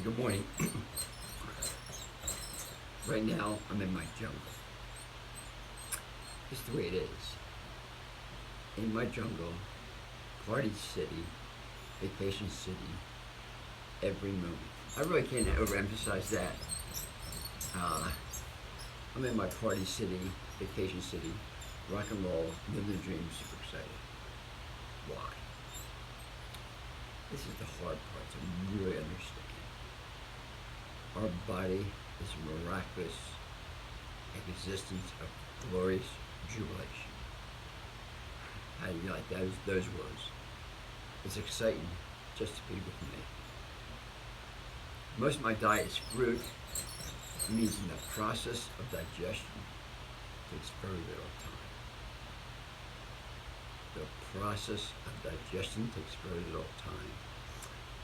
Good morning. Right now, I'm in my jungle. It's the way it is. In my jungle, party city, vacation city, every moment. I really can't overemphasize that. I'm in my party city, vacation city, rock and roll, living the dream, super excited. Why? This is the hard part to really understand. Our body is a miraculous existence of glorious jubilation. How do you like those words? It's exciting just to be with me. Most of my diet is fruit. It means in the process of digestion takes very little time. The process of digestion takes very little time,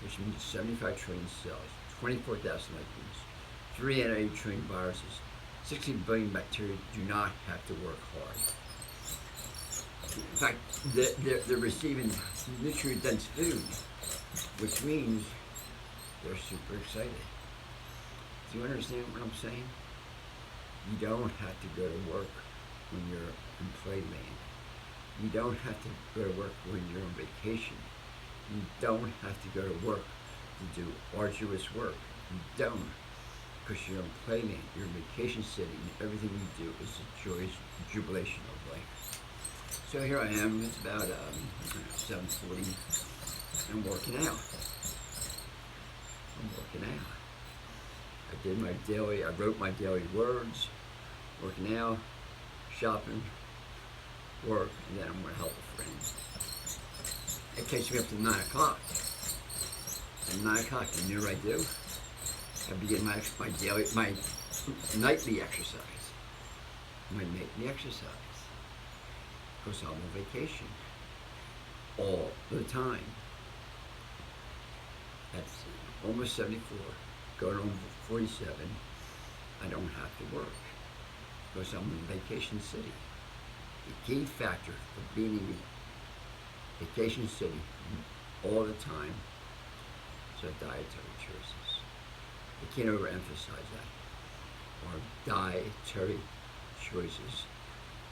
which means 75 trillion cells, 24,000 legumes, 380 trillion viruses, 16 billion bacteria do not have to work hard. In fact, they're receiving nutrient-dense food, which means they're super excited. Do you understand what I'm saying? You don't have to go to work when you're in playland. You don't have to go to work when you're on vacation. You don't have to go to work to do arduous work. You don't, because you're in playland, you're in vacation city, and everything you do is a joyous jubilation of life. So here I am, it's about 7:40, and I'm working out. I wrote my daily words, working out, shopping, work, and then I'm going to help a friend. It takes me up to 9 o'clock. At 9 o'clock, you know what I do? I begin my nightly exercise. My nightly exercise. Because I'm on vacation. All the time. That's almost 74. Going on 47. I don't have to work. Because I'm in vacation city. The key factor for being in vacation city all the time is our dietary choices. I can't overemphasize that. Our dietary choices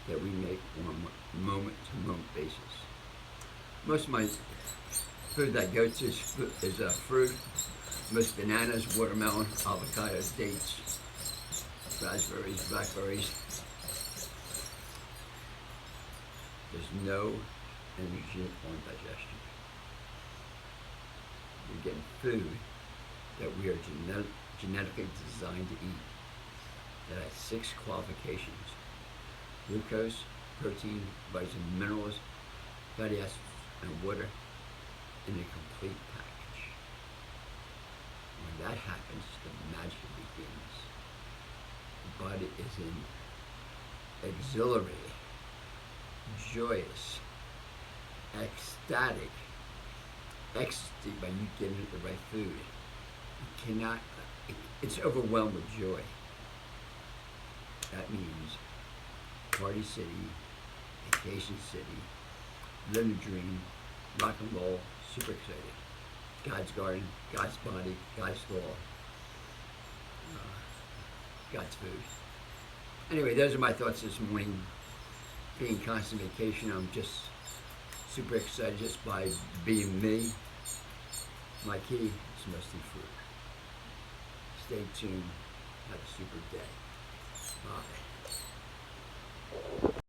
that we make on a moment-to-moment basis. Most of my food that I go to is fruit. Most bananas, watermelon, avocados, dates, raspberries, blackberries. There's no energy on digestion. We're getting food that we are genetically designed to eat that has 6 qualifications: glucose, protein, vitamins, minerals, fatty acids, and water in a complete package. When that happens, the magic begins. The body is exhilarated, joyous, ecstatic, ecstasy by you giving it the right food. It's overwhelmed with joy. That means party city, vacation city, living the dream, rock and roll, super excited. God's garden, God's body, God's law, God's food. Anyway, those are my thoughts this morning. Being constant vacation, I'm just super excited just by being me. My key is mostly fruit. Stay tuned. Have a super day.